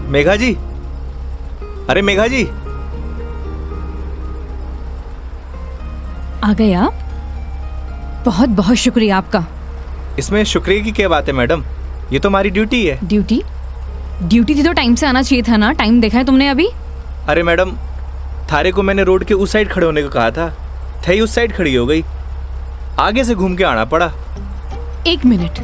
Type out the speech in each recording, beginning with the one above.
मेघा जी, अरे मेघा जी, आ गए आप? बहुत बहुत शुक्रिया आपका। इसमें शुक्रिया की क्या बात है मैडम, ये तो हमारी ड्यूटी है। ड्यूटी? ड्यूटी थी तो टाइम से आना चाहिए था ना। टाइम देखा है तुमने अभी? अरे मैडम, थारे को मैंने रोड के उस साइड खड़े होने को कहा था, थई उस साइड खड़ी हो गई, आगे से घूम के आना पड़ा। एक मिनट,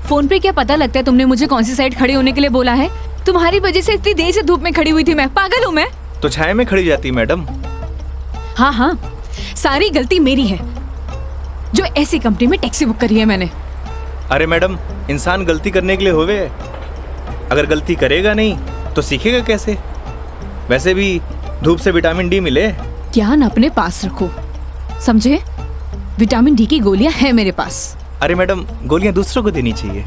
फोन पे क्या पता लगता है तुमने मुझे कौन सी साइड खड़े होने के लिए बोला है? तुम्हारी वजह से इतनी देर से धूप में खड़ी हुई थी मैं। पागल हूँ मैं? तो छाया में खड़ी जाती मैडम। हाँ हाँ, सारी गलती मेरी है जो ऐसी कंपनी में टैक्सी बुक करी है मैंने। अरे मैडम, इंसान गलती करने के लिए होवे, अगर गलती करेगा नहीं तो सीखेगा कैसे? वैसे भी धूप से विटामिन डी मिले। ज्ञान अपने पास रखो, समझे? विटामिन डी की गोलियां हैं मेरे पास। अरे मैडम, गोलियां दूसरों को देनी चाहिए,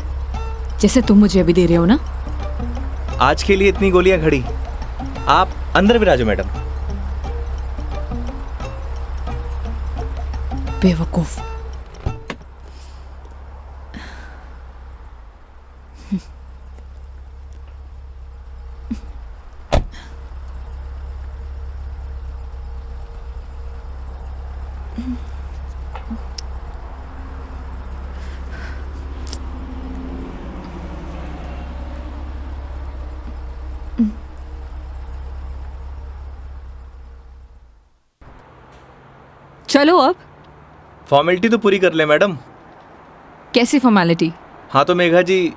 जैसे तुम मुझे अभी दे रहे हो ना। आज के लिए इतनी गोलियां खड़ी, आप अंदर विराजो मैडम। बेवकूफ। चलो अब। फॉर्मेलिटी तो पूरी कर ले मैडम। कैसी फॉर्मेलिटी? हाँ तो मेघा जी,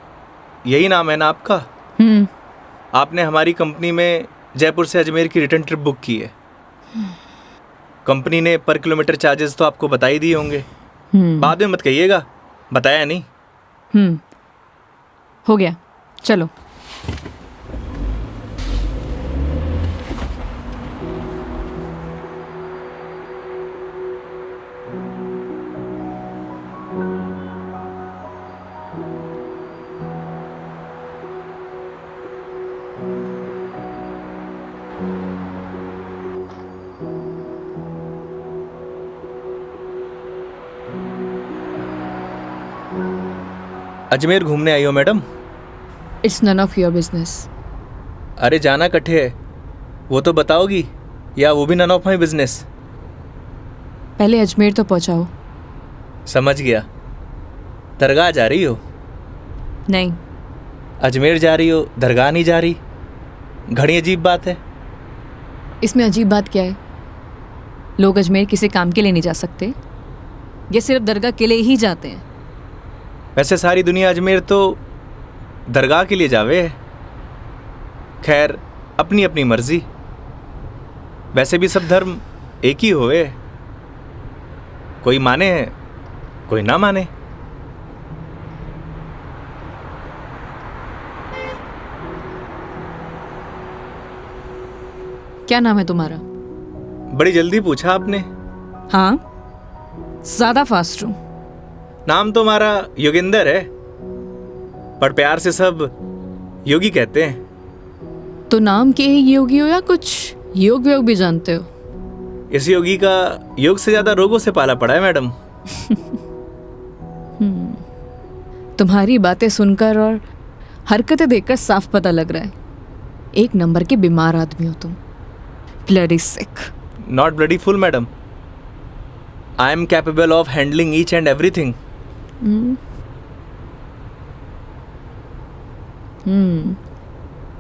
यही नाम है ना आपका? आपने हमारी कंपनी में जयपुर से अजमेर की रिटर्न ट्रिप बुक की है। कंपनी ने पर किलोमीटर चार्जेस तो आपको बता ही दिए होंगे। बाद में मत कहिएगा बताया नहीं। हो गया, चलो। अजमेर घूमने आई हो madam? It's none of your business. अरे जाना कट्ठे है वो तो बताओगी, या वो भी नन ऑफ माई बिजनेस? पहले अजमेर तो पहुंचाओ। समझ गया। दरगाह जा रही हो? नहीं। अजमेर जा रही हो, दरगाह नहीं जा रही? घड़ी अजीब बात है। इसमें अजीब बात क्या है? लोग अजमेर किसी काम के लिए नहीं जा सकते, ये सिर्फ दरगाह के लिए ही जाते हैं। वैसे सारी दुनिया अजमेर तो दरगाह के लिए जावे है। खैर, अपनी अपनी मर्जी। वैसे भी सब धर्म एक ही होवे, कोई माने कोई ना माने। क्या नाम है तुम्हारा? बड़ी जल्दी पूछा आपने। हाँ, ज्यादा फास्ट हूं। नाम तो हमारा योगेंद्र है, पर प्यार से सब योगी कहते हैं। तो नाम के ही योगी हो या कुछ योग व्योग भी जानते हो? इस योगी का योग से ज्यादा रोगों से पाला पड़ा है मैडम। तुम्हारी बातें सुनकर और हरकतें देखकर साफ पता लग रहा है एक नंबर के बीमार आदमी हो तुम। Bloody sick. Not bloody fool madam, I am capable of handling each and everything.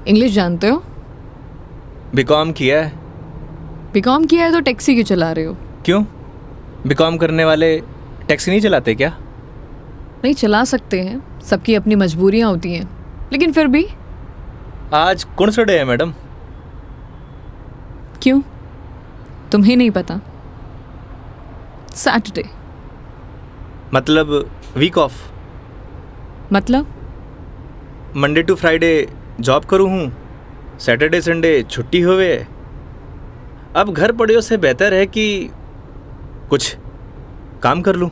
English जानते हो? बीकॉम किया है। बीकॉम किया है तो टैक्सी क्यों चला रहे हो? क्यों, बीकॉम करने वाले टैक्सी नहीं चलाते क्या? नहीं, चला सकते हैं, सबकी अपनी मजबूरियां होती हैं, लेकिन फिर भी। आज कौन सा डे है मैडम? क्यों, तुम्हें नहीं पता? सैटरडे। मतलब वीक ऑफ? मतलब मंडे टू फ्राइडे जॉब करूँ हूँ, सैटरडे संडे छुट्टी होवे। अब घर पड़े से बेहतर है कि कुछ काम कर लूँ।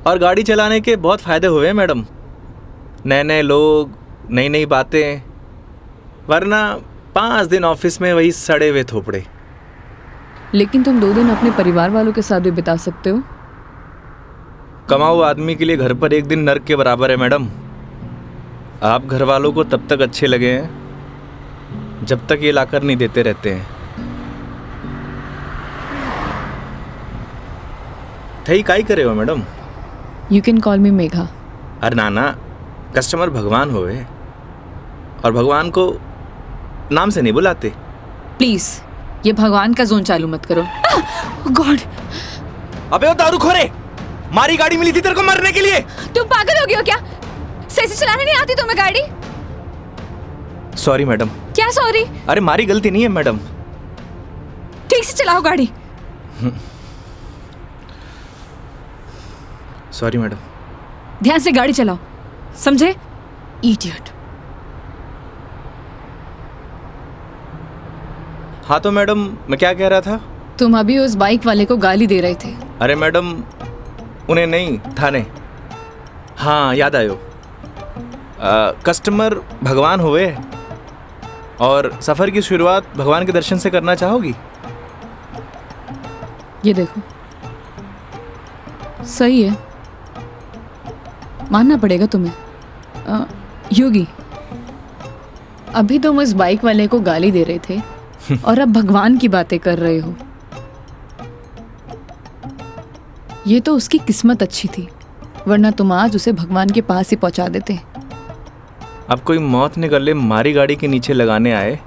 और गाड़ी चलाने के बहुत फ़ायदे हुए मैडम, नए नए लोग, नई नई बातें, वरना 5 दिन ऑफिस में वही सड़े हुए थोपड़े। लेकिन तुम 2 दिन अपने परिवार वालों के साथ भी बिता सकते हो। कमाऊ आदमी के लिए घर पर एक दिन नर्क के बराबर है मैडम। आप घर वालों को तब तक अच्छे लगे हैं जब तक ये लाकर नहीं देते रहते हैं। थई काई करे हो मैडम? यू कैन कॉल मी मेघा। अरे नाना, कस्टमर भगवान होवे और भगवान को नाम से नहीं बुलाते। प्लीज ये भगवान का जोन चालू मत करो। गॉड! अबे वो दारूखोरे, मारी गाड़ी मिली थी तेरे को मरने के लिए। तुम पागल हो गए हो क्या? सही से चलाने नहीं आती तुम्हें गाड़ी? Sorry madam. क्या सॉरी? अरे मारी गलती नहीं है मैडम। ठीक से चलाओ गाड़ी। Sorry madam. ध्यान से गाड़ी चलाओ, समझे? इडियट। हाँ तो मैडम, मैं क्या कह रहा था? तुम अभी उस बाइक वाले को गाली दे रहे थे। अरे मैडम, उन्हें नहीं, थाने। हाँ याद आयो। कस्टमर भगवान हुए और सफ़र की शुरुआत भगवान के दर्शन से करना चाहोगी? ये देखो, सही है, मानना पड़ेगा तुम्हें। योगी, अभी तुम उस बाइक वाले को गाली दे रहे थे और अब भगवान की बातें कर रहे हो। ये तो उसकी किस्मत अच्छी थी, वरना तुम आज उसे भगवान के पास ही पहुंचा देते। अब कोई मौत निकले मारी गाड़ी के नीचे लगाने आए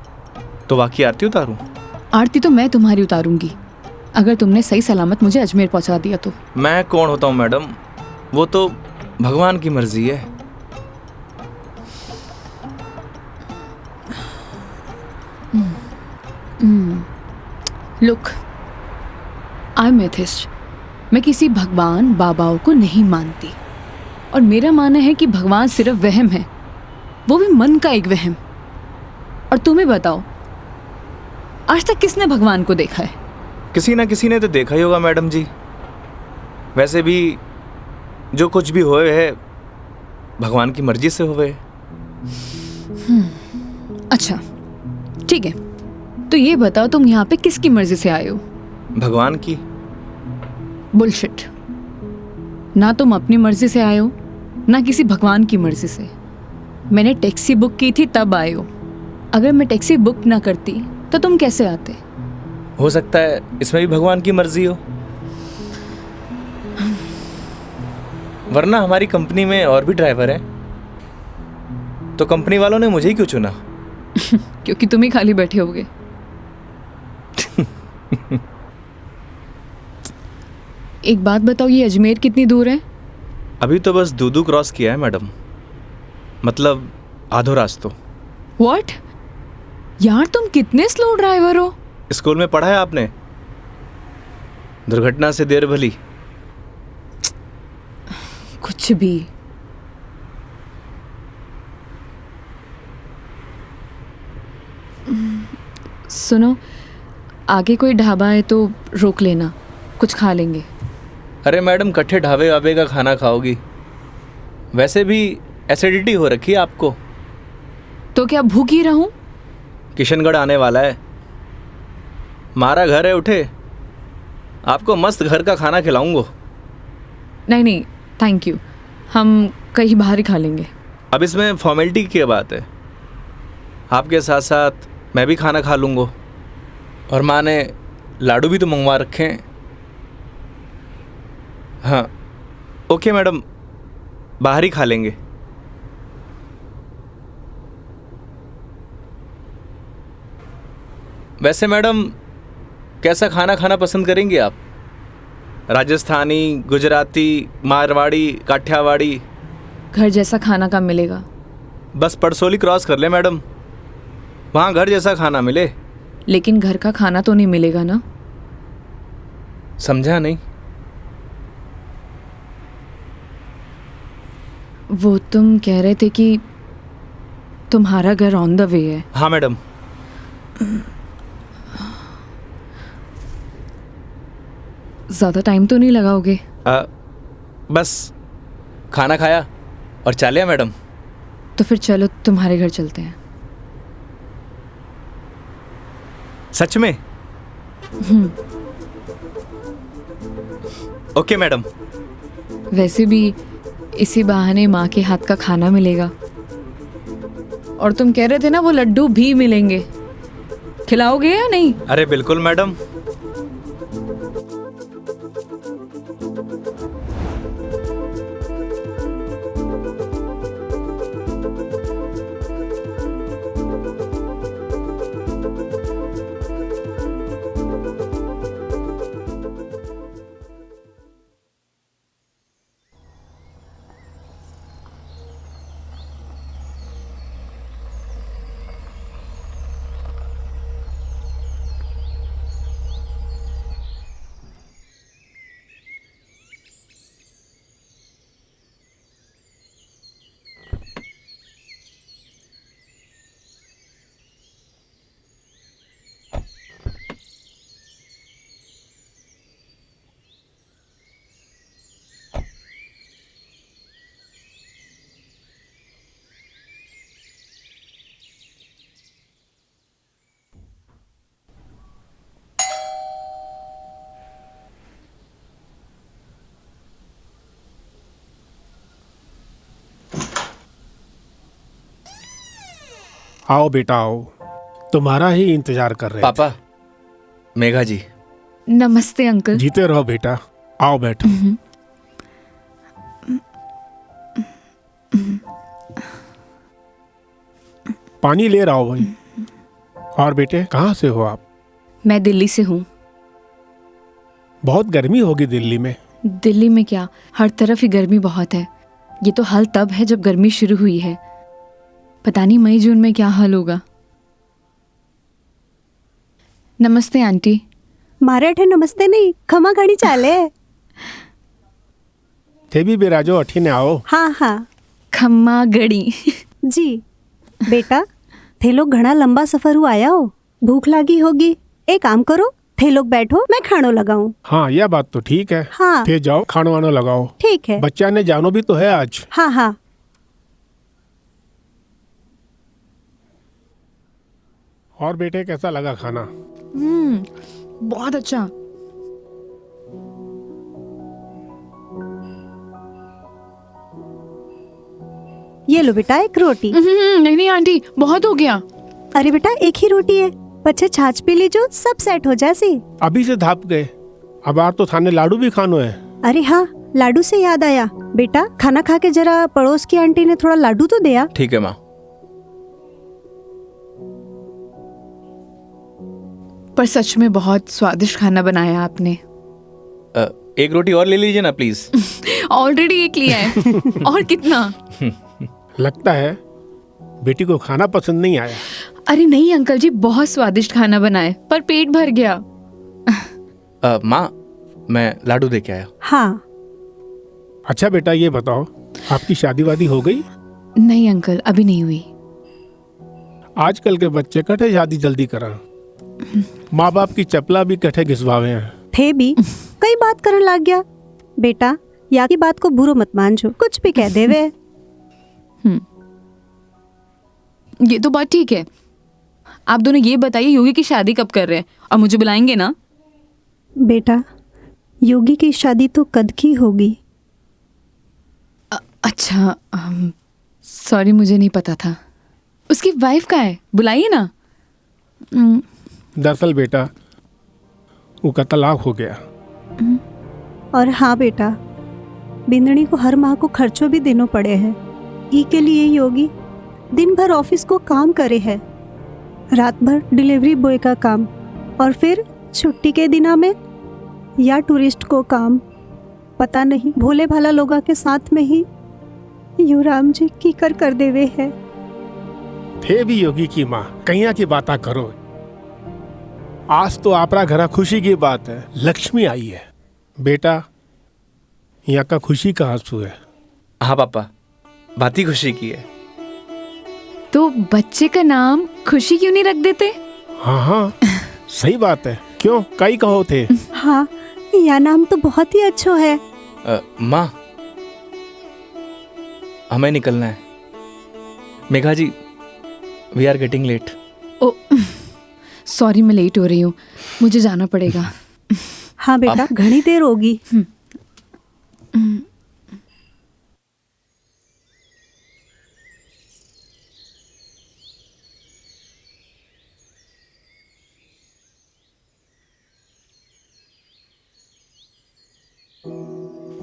तो वाकई आरती उतारूं? आरती तो मैं तुम्हारी उतारूंगी अगर तुमने सही सलामत मुझे अजमेर पहुंचा दिया तो। मैं कौन होता हूँ मैडम, वो तो भगवान की मर्जी है। Look, I am atheist. मैं किसी भगवान बाबाओं को नहीं मानती और मेरा मानना है कि भगवान सिर्फ वहम है, वो भी मन का एक वहम। और तुम्हें बताओ, आज तक किसने भगवान को देखा है? किसी ना किसी ने तो देखा ही होगा मैडम जी। वैसे भी जो कुछ भी होए है भगवान की मर्जी से होए। अच्छा ठीक है, तो ये बताओ तुम यहाँ पे किसकी मर्जी से आए हो? भगवान की। बुलशिट। ना तुम अपनी मर्जी से आए हो ना किसी भगवान की मर्जी से। मैंने टैक्सी बुक की थी तब आए हो। अगर मैं टैक्सी बुक ना करती तो तुम कैसे आते? हो सकता है इसमें भी भगवान की मर्जी हो, वरना हमारी कंपनी में और भी ड्राइवर हैं, तो कंपनी वालों ने मुझे ही क्यों चुना? क्योंकि तुम ही खाली बैठे होगे। एक बात बताओ, ये अजमेर कितनी दूर है? अभी तो बस दूदू क्रॉस किया है मैडम, मतलब आधो रास्तों। व्हाट? यार तुम कितने स्लो ड्राइवर हो। स्कूल में पढ़ा है आपने, दुर्घटना से देर भली। कुछ भी। सुनो, आगे कोई ढाबा है तो रोक लेना, कुछ खा लेंगे। अरे मैडम, कट्ठे ढाबे वाबे का खाना खाओगी? वैसे भी एसिडिटी हो रखी है आपको। तो क्या भूख ही रहूं? किशनगढ़ आने वाला है, मारा घर है, उठे आपको मस्त घर का खाना खिलाऊंगा। नहीं नहीं थैंक यू, हम कहीं बाहर ही खा लेंगे। अब इसमें फॉर्मेलिटी की बात है, आपके साथ साथ मैं भी खाना खा लूँगा। और माँ ने लाडू भी तो मंगवा रखे हैं। हाँ ओके मैडम, बाहर ही खा लेंगे। वैसे मैडम, कैसा खाना खाना पसंद करेंगी आप? राजस्थानी, गुजराती, मारवाड़ी, काठियावाड़ी? घर जैसा खाना कहाँ मिलेगा? बस पड़सोली क्रॉस कर ले मैडम, वहाँ घर जैसा खाना मिले। लेकिन घर का खाना तो नहीं मिलेगा ना? समझा नहीं। वो तुम कह रहे थे कि तुम्हारा घर ऑन द वे है। हाँ मैडम। ज़्यादा टाइम तो नहीं लगाओगे? बस खाना खाया और चलिए मैडम। तो फिर चलो तुम्हारे घर चलते हैं। सच में? Okay madam. वैसे भी इसी बहाने माँ के हाथ का खाना मिलेगा। और तुम कह रहे थे ना वो लड्डू भी मिलेंगे, खिलाओगे या नहीं? अरे बिल्कुल मैडम। आओ बेटा आओ, तुम्हारा ही इंतजार कर रहे पापा, मेघा जी। नमस्ते अंकल। थे। जीते रहो बेटा, आओ बैठो। पानी ले रहा हो भाई। और बेटे कहाँ से हो आप? मैं दिल्ली से हूँ। बहुत गर्मी होगी दिल्ली में। दिल्ली में क्या, हर तरफ ही गर्मी बहुत है। ये तो हाल तब है जब गर्मी शुरू हुई है, पता नहीं मई जून में क्या हाल होगा। नमस्ते आंटी। मारे नमस्ते नहीं, खमा घड़ी चाले। थे भी बिराजो अठी ने आओ। हाँ हाँ खम्मा गड़ी। जी। बेटा थे लोग घना लंबा सफर हुआ आया हो, भूख लगी होगी। एक काम करो, थे लोग बैठो, मैं खानो लगाऊं। हाँ यह बात तो ठीक है। हाँ थे जाओ खानो वानो लगाओ। ठीक है। बच्चा ने जानो भी तो है आज। हाँ हाँ। और बेटे कैसा लगा खाना? बहुत अच्छा। ये लो बेटा एक रोटी। नहीं नहीं आंटी, बहुत हो गया। अरे बेटा एक ही रोटी है, बच्चे छाछ पी लीजो, सब सेट हो जासी। अभी से धाप गए, अब आज तो थाने लाडू भी खानो है। अरे हाँ, लाडू से याद आया, बेटा खाना खा के जरा पड़ोस की आंटी ने थोड़ा लाडू तो दिया। ठीक है माँ। पर सच में बहुत स्वादिष्ट खाना बनाया आपने। एक रोटी और ले लीजिए ना प्लीज। ऑलरेडी एक लिया है। और कितना? लगता है बेटी को खाना पसंद नहीं आया। अरे नहीं अंकल जी, बहुत स्वादिष्ट खाना बनाए, पर पेट भर गया। माँ, मैं लाडू दे के आया। हाँ। अच्छा बेटा ये बताओ, आपकी शादी वादी हो गई? नहीं अंकल, अभी नहीं हुई। आजकल के बच्चे कटे शादी जल्दी करा, माँ बाप की चपला भी कटे घिसवावे हैं। थे भी कई बात करने लग गया। बेटा या की बात को बुरो मत मानजो, कुछ भी कह देवे। ये तो बात ठीक है। आप दोनों ये बताइए योगी की शादी कब कर रहे हैं, और मुझे बुलाएंगे ना? बेटा योगी की शादी तो कद की होगी। अच्छा, सॉरी मुझे नहीं पता था। उसकी वाइफ का है, बुलाइए ना। दरअसल बेटा वो का तलाक हो गया। और हाँ बेटा, बिंदनी को हर माह को खर्चों भी देना पड़े हैं। ई के लिए योगी दिन भर ऑफिस को काम करे है, रात भर डिलीवरी बॉय का काम, और फिर छुट्टी के दिना में या टूरिस्ट को काम। पता नहीं भोले भाला लोगा के साथ में ही युवराम जी की कर देवे है। थे भी योगी की माँ, कहिया की बात करो। आज तो आपरा घरा खुशी की बात है, लक्ष्मी आई है। बेटा यहाँ का खुशी का आंसू है। हाँ पापा, बात ही खुशी की है। तो बच्चे का नाम खुशी क्यों नहीं रख देते? हाँ हाँ सही बात है, क्यों कई कहो थे? हाँ यह नाम तो बहुत ही अच्छा है। माँ, हमें निकलना है। Megha ji, we are getting late. Oh sorry, मैं लेट हो रही हूँ, मुझे जाना पड़ेगा। हाँ बेटा घनी देर होगी।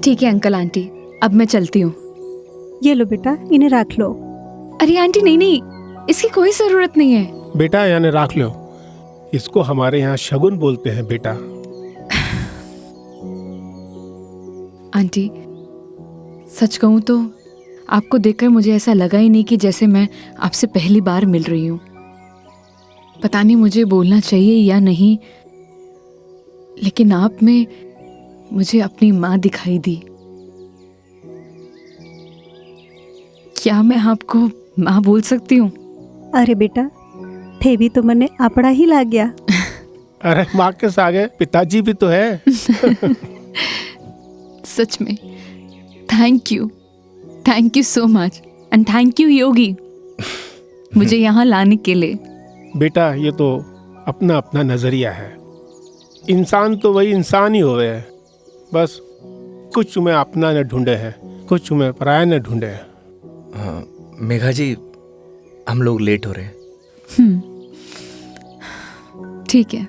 ठीक है अंकल आंटी, अब मैं चलती हूँ। ये लो बेटा, इन्हें रख लो। अरे आंटी नहीं नहीं, इसकी कोई जरूरत नहीं है। बेटा यानी राख लो, इसको हमारे यहाँ शगुन बोलते हैं बेटा। आंटी सच कहूँ तो आपको देखकर मुझे ऐसा लगा ही नहीं कि जैसे मैं आपसे पहली बार मिल रही हूँ। पता नहीं मुझे बोलना चाहिए या नहीं, लेकिन आप में मुझे अपनी माँ दिखाई दी। क्या मैं आपको माँ बोल सकती हूँ? अरे बेटा, थे भी तो मने अपना ही लाग गया। अरे माँ के आगे पिताजी भी तो है। सच में thank you so much and thank you Yogi मुझे यहाँ लाने के लिए। बेटा ये तो अपना अपना नजरिया है। इंसान तो वही इंसान ही होवे है, बस कुछ में अपना न ढूंढे हैं, कुछ में पराया न ढूंढे हैं। हाँ, मेघा जी हम लोग लेट हो रहे हैं। ठीक है।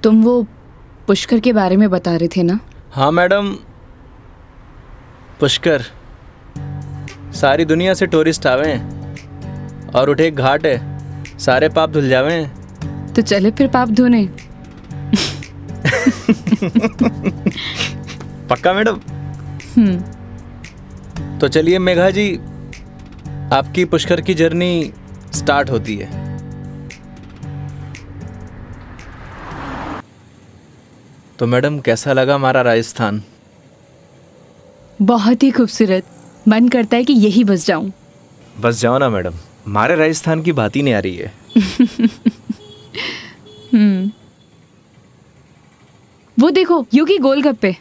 तुम वो पुष्कर के बारे में बता रहे थे ना? हाँ मैडम, पुष्कर सारी दुनिया से टूरिस्ट आवे हैं और उठे एक घाट है, सारे पाप धुल जावे हैं। तो चले फिर पाप धोने। पक्का मैडम? तो चलिए मेघा जी, आपकी पुष्कर की जर्नी स्टार्ट होती है। तो मैडम कैसा लगा हमारा राजस्थान? बहुत ही खूबसूरत, मन करता है कि यही बस जाऊं। बस जाओ ना मैडम, हमारे राजस्थान की बात ही नहीं आ रही है। वो देखो योगी गोलगप्पे।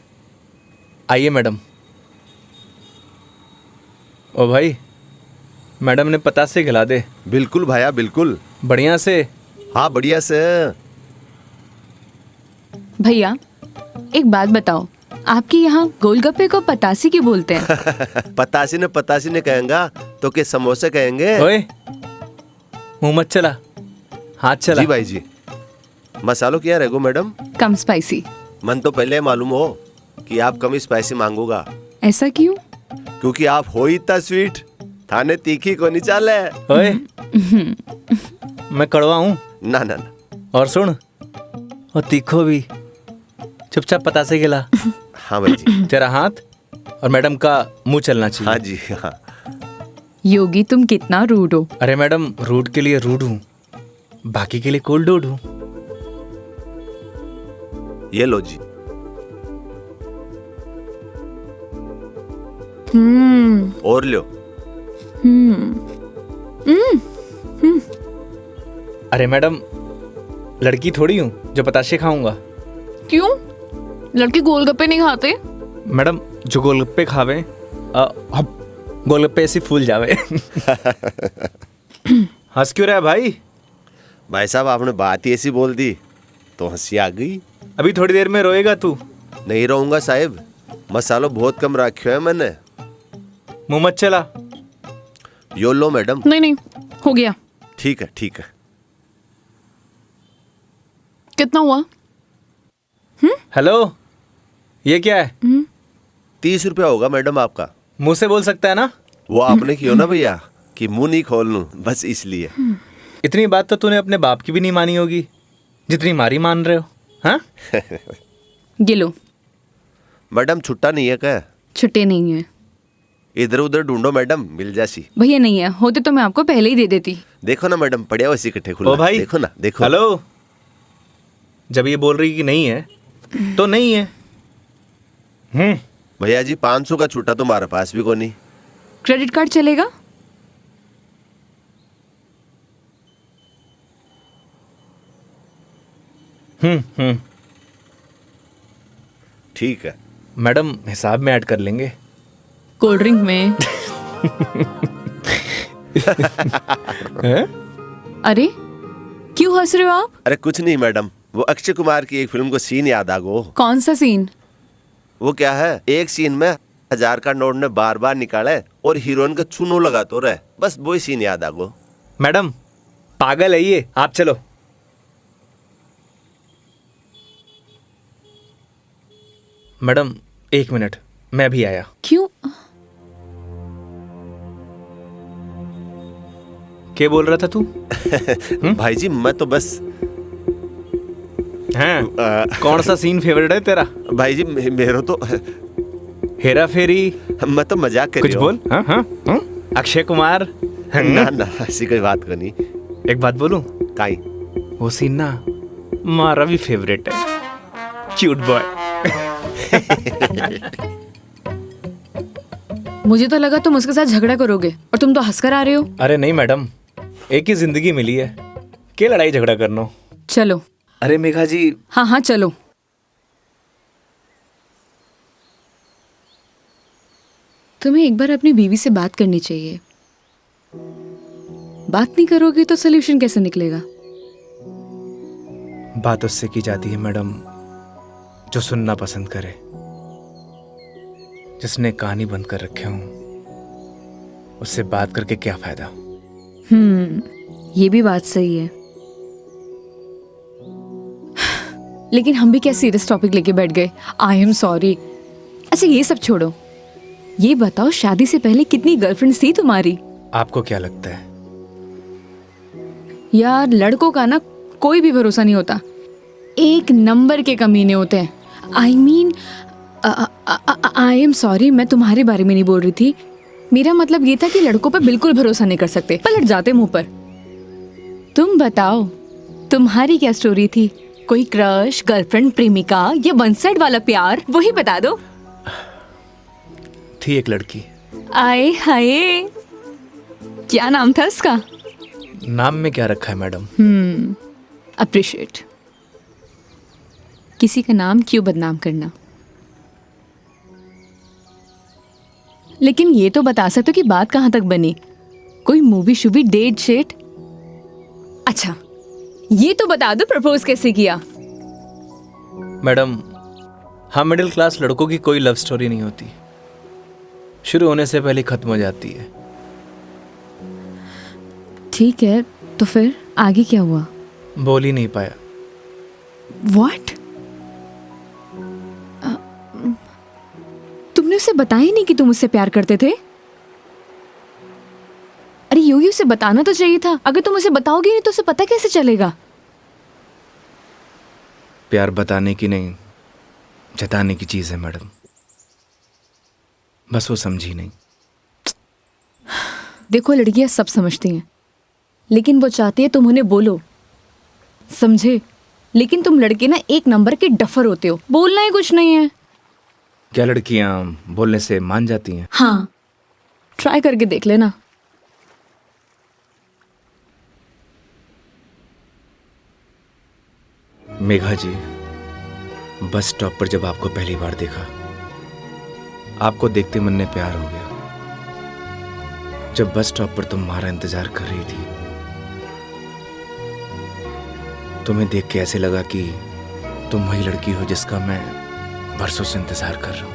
आइए मैडम। ओ भाई, मैडम ने पतासे खिला दे। बिल्कुल भाया बिल्कुल। बढ़िया से। हाँ बढ़िया से। भैया एक बात बताओ, आपके यहाँ गोलगप्पे को पतासी क्यों बोलते हैं? पतासी ने कहेंगा तो के समोसे कहेंगे। ओए मुंह मत चला, हाथ चला। जी भाई जी। मसालों क्या रहेगो मैडम? कम स्पाइसी। मन तो पहले मालूम हो कि आप कम स्पाइसी मांगोगा, ऐसा क्यों? क्योंकि आप हो ही इतना स्वीट, थाने तीखी को नहीं चाले। ओए मैं कड़वा हूँ? ना ना ना। और सुन, और तीखो भी। चुपचाप पतासे खिला। हाँ भाई जी। तेरा हाथ और मैडम का मुंह चलना चाहिए। हाँ जी हाँ। योगी तुम कितना रूड हो। अरे मैडम, रूड के लिए रूड हूँ, बाकी के लिए कोल्ड डूड हूँ। ये लो जी। और लो। अरे मैडम, लड़की थोड़ी हूँ जो पताशे खाऊंगा। क्यों? लड़के गोलगप्पे नहीं खाते? मैडम जो गोलगप्पे खावे गोलगप्पे ऐसे फूल जावे। हंस क्यों रहा है भाई? भाई साहब आपने बात ही ऐसी बोल दी तो हंसी आ गई। अभी थोड़ी देर में रोएगा तू। नहीं रहूंगा साहब, मसालो बहुत कम रखो है मैंने। मुंह मत चला। यो लो मैडम। नहीं हो गया। ठीक है ठीक है। कितना हुआ? हेलो, ये क्या है? 30 रुपया होगा मैडम आपका। मुंह से बोल सकता है ना? वो आपने किया ना भैया कि मुंह नहीं खोल लूं, बस इसलिए। इतनी बात तो तूने अपने बाप की भी नहीं मानी होगी जितनी मारी मान रहे हो। हाँ? ये लो। मैडम छुट्टा नहीं है क्या? छुट्टे नहीं है। इधर उधर ढूंढो मैडम, मिल जासी। भैया नहीं है, होते तो मैं आपको पहले ही दे देती। देखो ना मैडम, पड़िया वैसी इकट्ठे खुला। ओ भाई, देखो ना, देखो। हेलो, जब ये बोल रही कि नहीं है तो नहीं है। भैया जी 500 का छुट्टा तुम्हारे पास भी को नहीं। क्रेडिट कार्ड चलेगा? ठीक है। मैडम हिसाब में ऐड कर लेंगे। कोल्ड ड्रिंक में। हैं? अरे क्यों हंस रहे हो आप? अरे कुछ नहीं मैडम, वो अक्षय कुमार की एक फिल्म को सीन याद आ गो। कौन सा सीन? वो क्या है, एक सीन में 1000 का नोट ने बार बार निकाले और हीरोइन का चूनो लगा तो रहे, बस वही सीन याद आ गो। मैडम पागल है ये, आप चलो। मैडम 1 मिनट, मैं भी आया। क्यों? क्या बोल रहा था तू? भाई जी मैं तो बस हैं? कौन सा सीन फेवरेट है तेरा? भाई जी मेरा तो हेरा फेरी? मैं तो मजाक कर कुछ रही हूँ। बोल। हाँ हाँ हाँ? अक्षय कुमार? ना ना ऐसी कोई बात करनी। एक बात बोलूं? काई? वो सीन ना हमारा भी फेवरेट है। Cute boy. मुझे तो लगा तुम उसके साथ झगड़ा करोगे और तुम तो हंसकर आ रहे हो। अरे नहीं मैडम, एक ही जिंदगी मिली है, क्या लड़ाई झगड़ा करना। चलो। अरे मेघा जी। हाँ हाँ चलो। तुम्हें एक बार अपनी बीवी से बात करनी चाहिए। बात नहीं करोगे तो सोल्यूशन कैसे निकलेगा? बात उससे की जाती है मैडम जो सुनना पसंद करे, जिसने कहानी बंद कर रखे हूं। उससे बात करके क्या फायदा? ये भी बात सही है। लेकिन हम भी क्या सीरियस टॉपिक लेके बैठ गए। आई एम सॉरी। अच्छा ये सब छोड़ो, ये बताओ शादी से पहले कितनी गर्लफ्रेंड्स थी तुम्हारी? आपको क्या लगता है? यार लड़कों का ना कोई भी भरोसा नहीं होता, एक नंबर के कमीने होते हैं। I mean I am sorry, मैं तुम्हारे बारे में नहीं बोल रही थी। मेरा मतलब ये था कि लड़कों पर बिल्कुल भरोसा नहीं कर सकते, पलट जाते मुंह पर। तुम बताओ तुम्हारी क्या स्टोरी थी? कोई क्रश, गर्लफ्रेंड, प्रेमिका या वन साइड वाला प्यार? वही बता दो। थी एक लड़की। आए हाय, क्या नाम था उसका? नाम में क्या रखा है मैडम? अप्रिशिएट। किसी का नाम क्यों बदनाम करना। लेकिन ये तो बता सकते हो कि बात कहां तक बनी? कोई मूवी शूवी, डेट शेट? अच्छा ये तो बता दो प्रपोज कैसे किया? मैडम हम मिडिल क्लास लड़कों की कोई लव स्टोरी नहीं होती, शुरू होने से पहले खत्म हो जाती है। ठीक है, तो फिर आगे क्या हुआ? बोल ही नहीं पाया। What? तुमने उसे बताया ही नहीं कि तुम उससे प्यार करते थे? अरे योगी उसे बताना तो चाहिए था। अगर तुम उसे बताओगे नहीं तो उसे पता कैसे चलेगा? प्यार बताने की नहीं, जताने की चीज है मैडम, बस वो समझी नहीं। देखो लड़कियां सब समझती हैं, लेकिन वो चाहती है तुम उन्हें बोलो, समझे? लेकिन तुम लड़के ना एक नंबर के डफर होते हो, बोलना ही कुछ नहीं है। क्या लड़कियां बोलने से मान जाती हैं? हाँ, ट्राई करके देख लेना। मेघा जी, बस स्टॉप पर जब आपको पहली बार देखा, आपको देखते मन में प्यार हो गया। जब बस स्टॉप पर तुम हमारा इंतजार कर रही थी, तुम्हें देख के ऐसे लगा कि तुम वही लड़की हो जिसका मैं बरसों से इंतजार कर रहा हूं।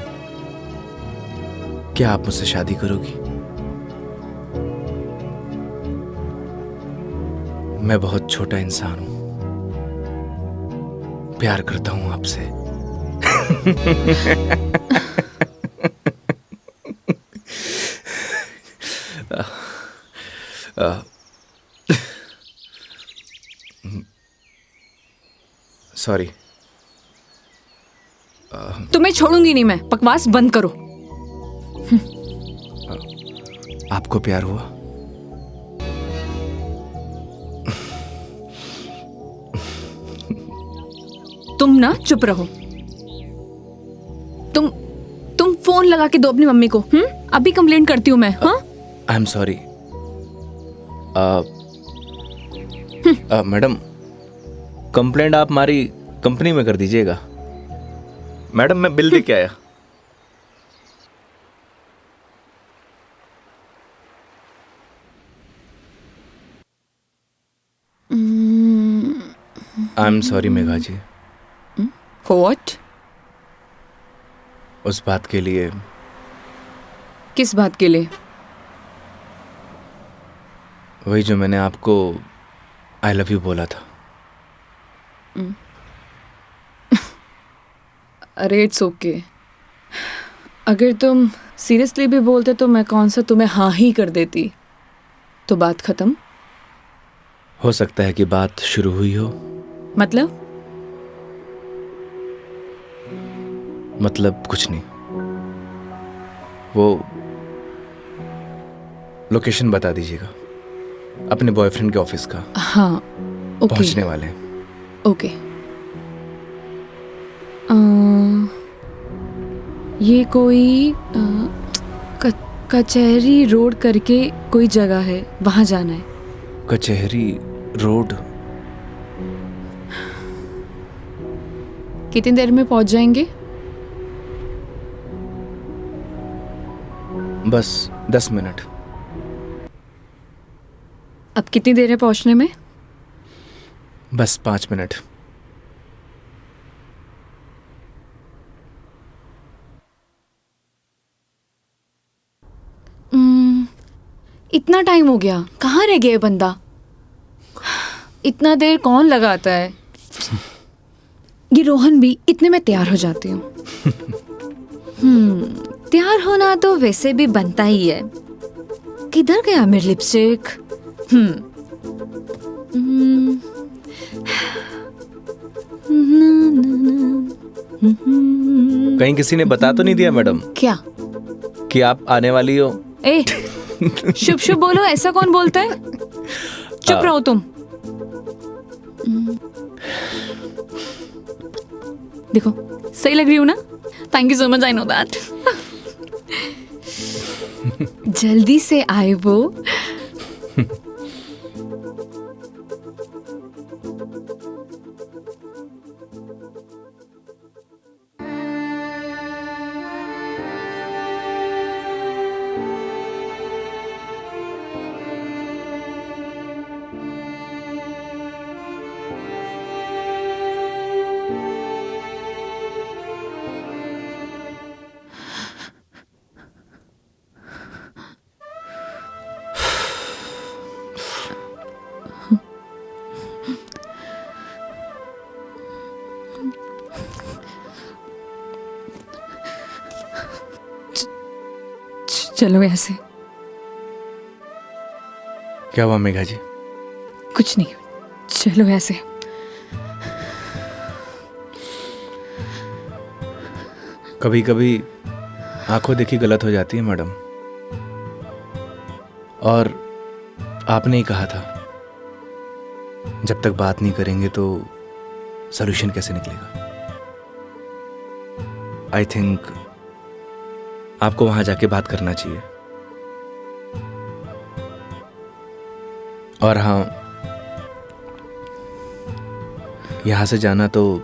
क्या आप मुझसे शादी करोगी? मैं बहुत छोटा इंसान हूं, प्यार करता हूं आपसे। सॉरी। तुम्हें छोड़ूंगी नहीं मैं, बकवास बंद करो। आपको प्यार हुआ? तुम ना चुप रहो। तुम फोन लगा के दो अपनी मम्मी को। अभी कंप्लेंट करती हूँ मैं। हाँ, आई एम सॉरी। मैडम, कंप्लेंट आप हमारी कंपनी में कर दीजिएगा। मैडम मैं बिल दे के आया। I am sorry Megha ji, for what? उस बात के लिए। किस बात के लिए? वही जो मैंने आपको आई लव यू बोला था। अरे इट्स ओके। अगर तुम सीरियसली भी बोलते तो मैं कौन सा तुम्हें हाँ ही कर देती, तो बात खत्म। हो सकता है कि बात शुरू हुई हो। मतलब कुछ नहीं, वो लोकेशन बता दीजिएगा अपने बॉयफ्रेंड के ऑफिस का। हाँ ओके पहुंचने वाले हैं। ओके। ये कोई कचहरी रोड करके कोई जगह है, वहां जाना है। कचहरी रोड? कितनी देर में पहुंच जाएंगे? बस 10 मिनट। अब कितनी देर है पहुंचने में? बस 5 मिनट। इतना टाइम हो गया, कहाँ रह गया ये बंदा? इतना देर कौन लगाता है? ये रोहन भी, इतने में तैयार हो जाती हूँ। तैयार होना तो वैसे भी बनता ही है। किधर गया मेरी लिपस्टिक? कहीं किसी ने बता तो नहीं दिया मैडम क्या? कि आप आने वाली हो? ए, शुभ शुभ बोलो, ऐसा कौन बोलता है? चुप रहो तुम। देखो सही लग रही हूँ ना? Thank you so much, I know that. जल्दी से आए वो। चलो ऐसे। क्या हुआ मेघा जी? कुछ नहीं, चलो ऐसे। कभी कभी आंखों देखी गलत हो जाती है मैडम, और आपने ही कहा था जब तक बात नहीं करेंगे तो सॉल्यूशन कैसे निकलेगा। आई थिंक आपको वहां जाके बात करना चाहिए। और हाँ, यहां से जाना तो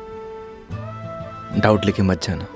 डाउट लेके मत जाना।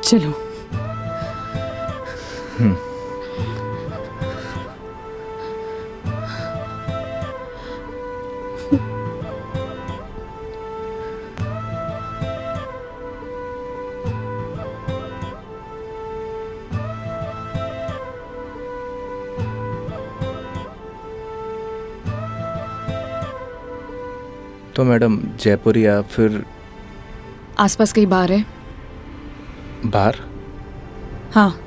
चलो। तो मैडम जयपुर या फिर आसपास कहीं बार है? बाहर? हाँ।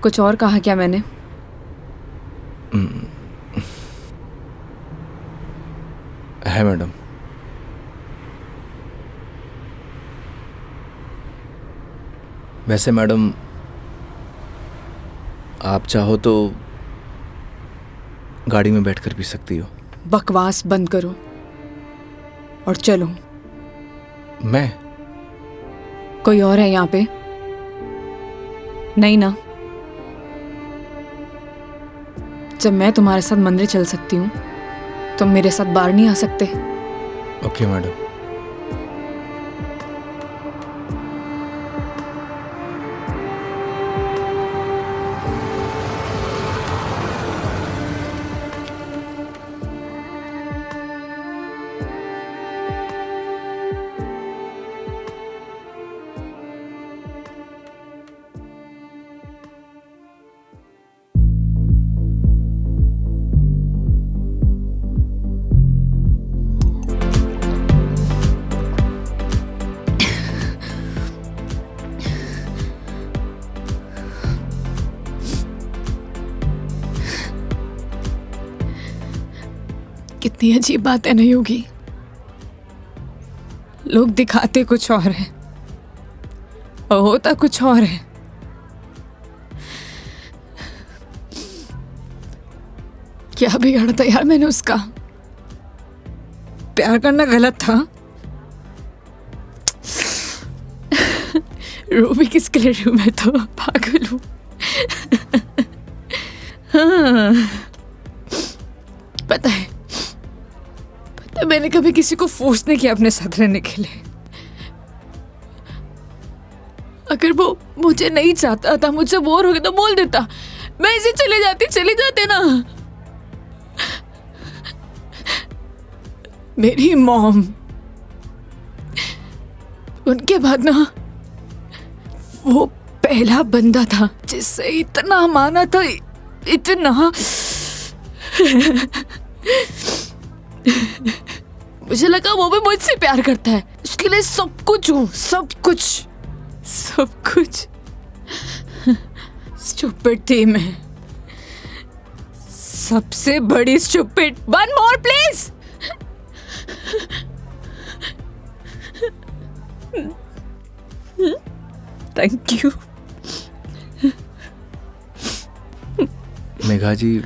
कुछ और कहा क्या मैंने? है मैडम। वैसे मैडम आप चाहो तो गाड़ी में बैठकर पी सकती हो। बकवास बंद करो और चलो। मैं? कोई और है यहाँ पे? नहीं ना? जब मैं तुम्हारे साथ मंदिर चल सकती हूँ तुम मेरे साथ बाहर नहीं आ सकते? Okay madam. कितनी अजीब बात है ना योगी। लोग दिखाते कुछ और है और होता कुछ और है। क्या बिगाड़ा था यार मैंने उसका? प्यार करना गलत था। रो भी किसके लिए रू? मैं तो पागल हूं। हाँ, पता है मैंने कभी किसी को फोर्स नहीं किया अपने साथ रहने के लिए। अगर वो मुझे नहीं चाहता था, मुझसे बोर हो गया तो बोल देता, मैं इसे चले जाते ना। मेरी मॉम, उनके बाद ना वो पहला बंदा था जिससे इतना माना था, इतना। मुझे लगा वो भी मुझसे प्यार करता है, उसके लिए सब कुछ हूँ, सब कुछ। स्टूपिड थी मैं, सबसे बड़ी stupid. One more please. Thank you. Megha ji,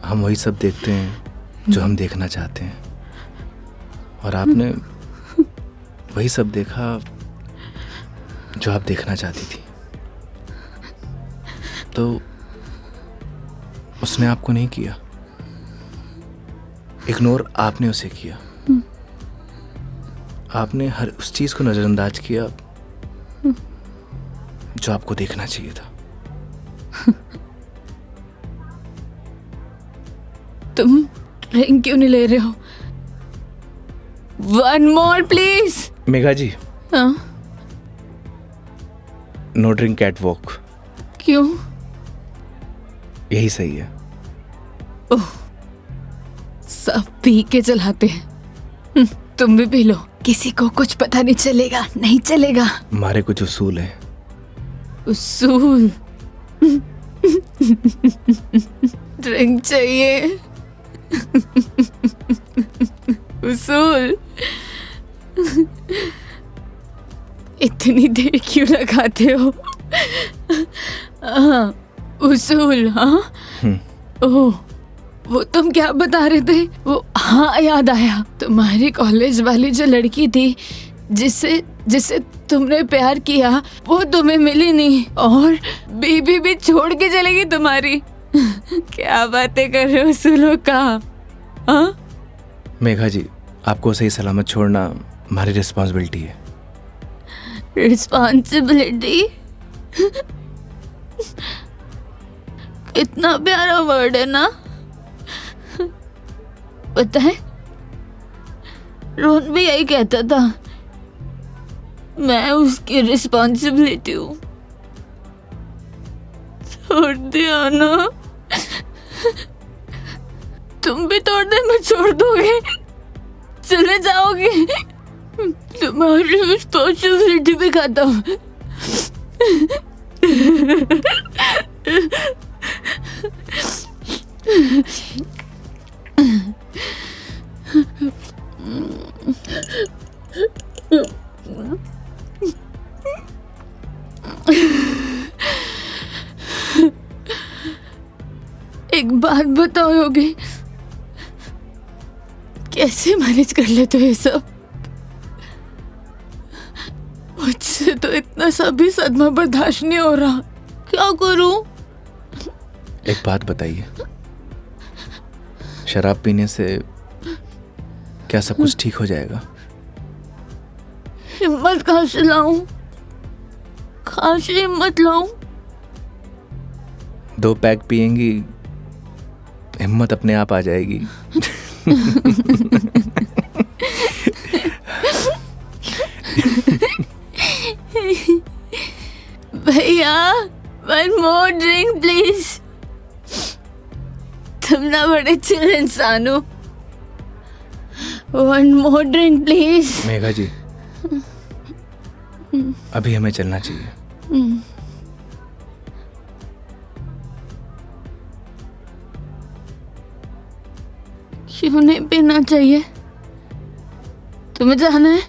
हम वही सब देखते हैं जो हम देखना चाहते हैं, और आपने वही सब देखा जो आप देखना चाहती थी। तो उसने आपको नहीं किया, इग्नोर आपने उसे किया। आपने हर उस चीज को नजरअंदाज किया जो आपको देखना चाहिए था। तुम ड्रिंक क्यों नहीं ले रहे हो? One more please. Megha ji, हाँ? No drink catwalk. क्यों? यही सही है। ओह, सब पी के चलाते हैं। तुम भी पी लो, किसी को कुछ पता नहीं चलेगा। नहीं चलेगा। हमारे कुछ उसूल हैं। उसूल? ड्रिंक चाहिए। उसूल? इतनी देर क्यों लगाते हो? हाँ, उसूल। हाँ, ओह, वो तुम क्या बता रहे थे? वो, हाँ याद आया, तुम्हारी कॉलेज वाली जो लड़की थी जिससे तुमने प्यार किया, वो तुम्हें मिली नहीं और बीबी भी छोड़ के चलेगी तुम्हारी। क्या बातें कर रहे हो उसूलों का? हाँ? मेघा जी, आपको सही सलामत छोड़ना हमारी रिस्पॉन्सिबिलिटी है। रिस्पॉन्सिबिलिटी कितना प्यारा वर्ड है ना। पता है रोहन भी यही कहता था, मैं उसकी रिस्पॉन्सिबिलिटी हूँ। छोड़ दिया ना, तुम भी थोड़ी देर में छोड़ दोगे, चले जाओगे। तुम्हारी रिस्पॉन्सिबिलिटी भी खत्म। एक बात बताओ योगी, कैसे मैनेज कर लेते हो ये सब? मुझसे तो इतना सा भी सदमा बर्दाश्त नहीं हो रहा, क्या करूं? एक बात बताइए, शराब पीने से क्या सब कुछ ठीक हो जाएगा? हिम्मत कहाँ से लाऊं? कहाँ से हिम्मत लाऊं? 2 पैक पिएंगी, हिम्मत अपने आप आ जाएगी। भैया, one more drink please। तुम ना बड़े चिल इंसान हो। One more drink please। Megha जी, अभी हमें चलना चाहिए। क्यों नहीं पीना चाहिए? तुम्हें जाना है?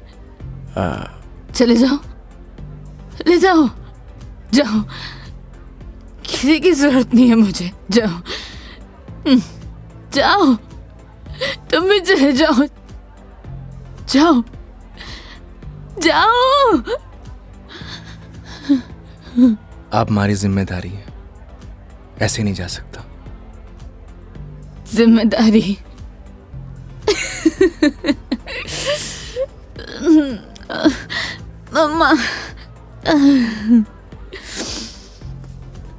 चले जाओ, ले जाओ, जाओ, किसी की जरूरत नहीं है मुझे। जाओ, जाओ, तुम भी चले जाओ, जाओ, जाओ। आप हमारी जिम्मेदारी है, ऐसे नहीं जा सकता। जिम्मेदारी? मम्मा,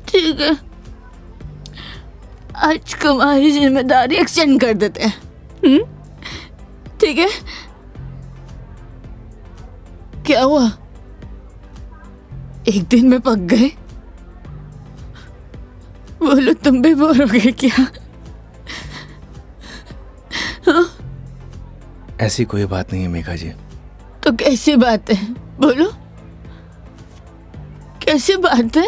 ठीक है, आज तुम्हारी जिम्मेदारी एक्सटेंड कर देते हैं। ठीक है? क्या हुआ, एक दिन में पक गए? बोलो, तुम भी बोर हो गए क्या? ऐसी कोई बात नहीं है मेघा जी। तो कैसी बात है, बोलो, कैसी बात है?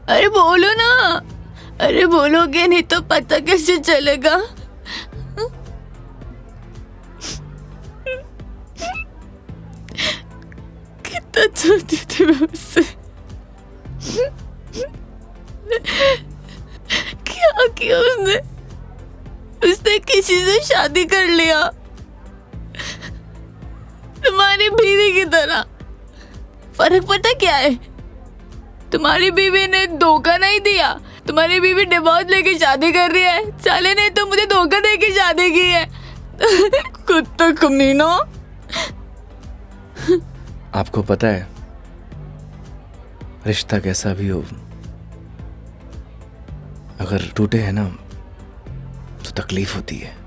अरे बोलो ना, अरे बोलोगे नहीं तो पता कैसे चलेगा? कितना चाहती थी मैं उससे, क्या किया उसने? उसने किसी से शादी कर लिया, तुम्हारी बीवी की तरह। फर्क पता क्या है? तुम्हारी बीवी ने धोखा नहीं दिया, तुम्हारी बीवी डिवोर्स लेके शादी कर रही है। साले ने तो मुझे धोखा देके शादी की है। कुत्ता कमीना। आपको पता है, रिश्ता कैसा भी हो, अगर टूटे है ना तो तकलीफ होती है।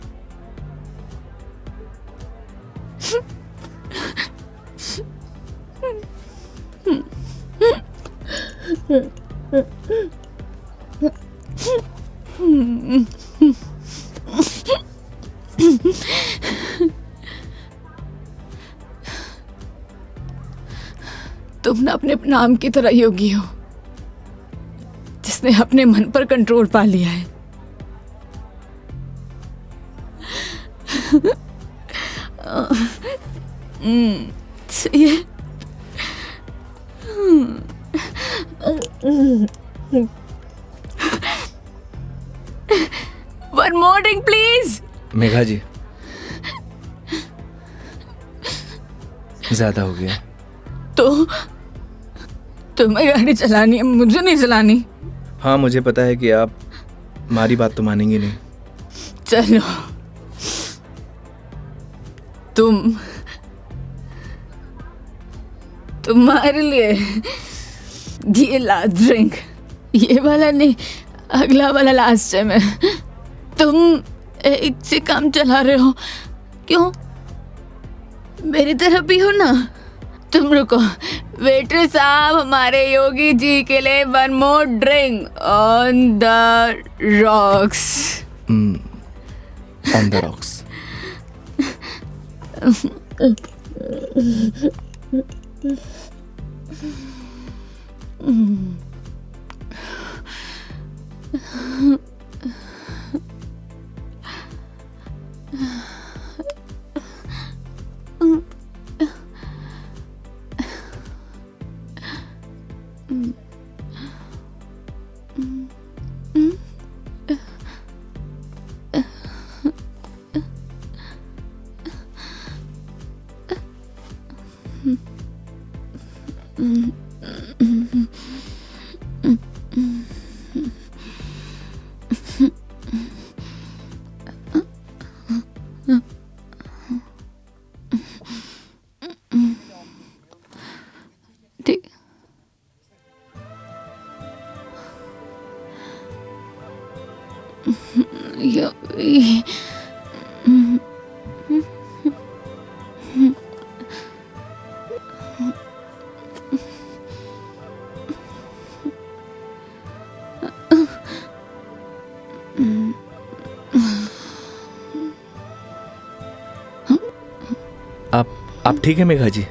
तुम ना अपने नाम की तरह योगी हो, जिसने अपने मन पर कंट्रोल पा लिया है। सही है। One more drink, please। Megha जी, ज्यादा हो गया। तो तुम्हें गाड़ी चलानी है, मुझे नहीं चलानी। हाँ, मुझे पता है कि आप हमारी बात तो मानेंगे नहीं। चलो तुम्हारे लिए ये लास्ट ड्रिंक, ये वाला नहीं, अगला वाला लास्ट टाइम है। तुम एक से काम चला रहे हो, क्यों? मेरी तरह भी हो ना। तुम रुको, वेटर साहब, हमारे योगी जी के लिए 1 more drink on the rocks. On the rocks. ठीक, आप ठीक है मेघा जी?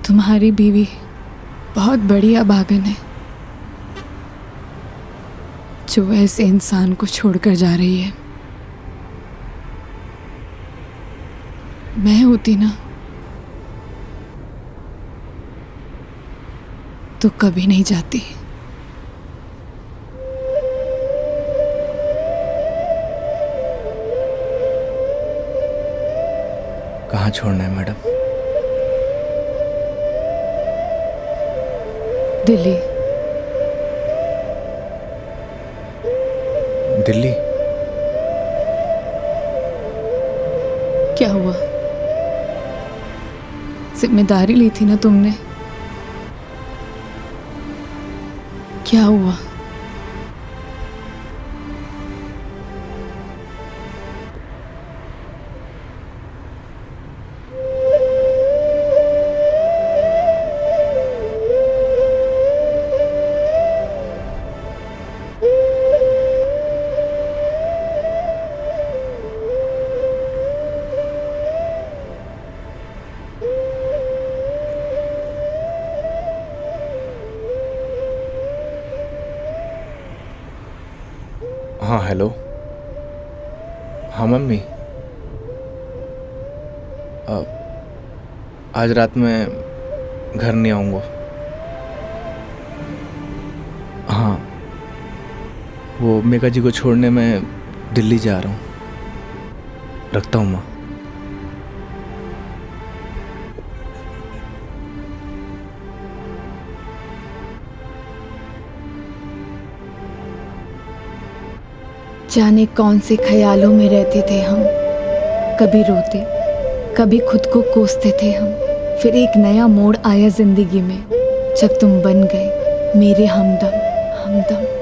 तुम्हारी बीवी बहुत बड़ी अभागन है जो ऐसे इंसान को छोड़कर जा रही है। मैं होती ना तो कभी नहीं जाती। कहाँ छोड़ना है मैडम? दिल्ली। दिल्ली? क्या हुआ? जिम्मेदारी ली थी ना तुमने, क्या हुआ? हाँ हेलो। हाँ मम्मी, आज रात में घर नहीं आऊँगा। हाँ, वो मेघा जी को छोड़ने मैं दिल्ली जा रहा हूँ। रखता हूँ माँ। जाने कौन से ख्यालों में रहते थे हम, कभी रोते कभी खुद को कोसते थे हम। फिर एक नया मोड़ आया जिंदगी में जब तुम बन गए मेरे हमदम।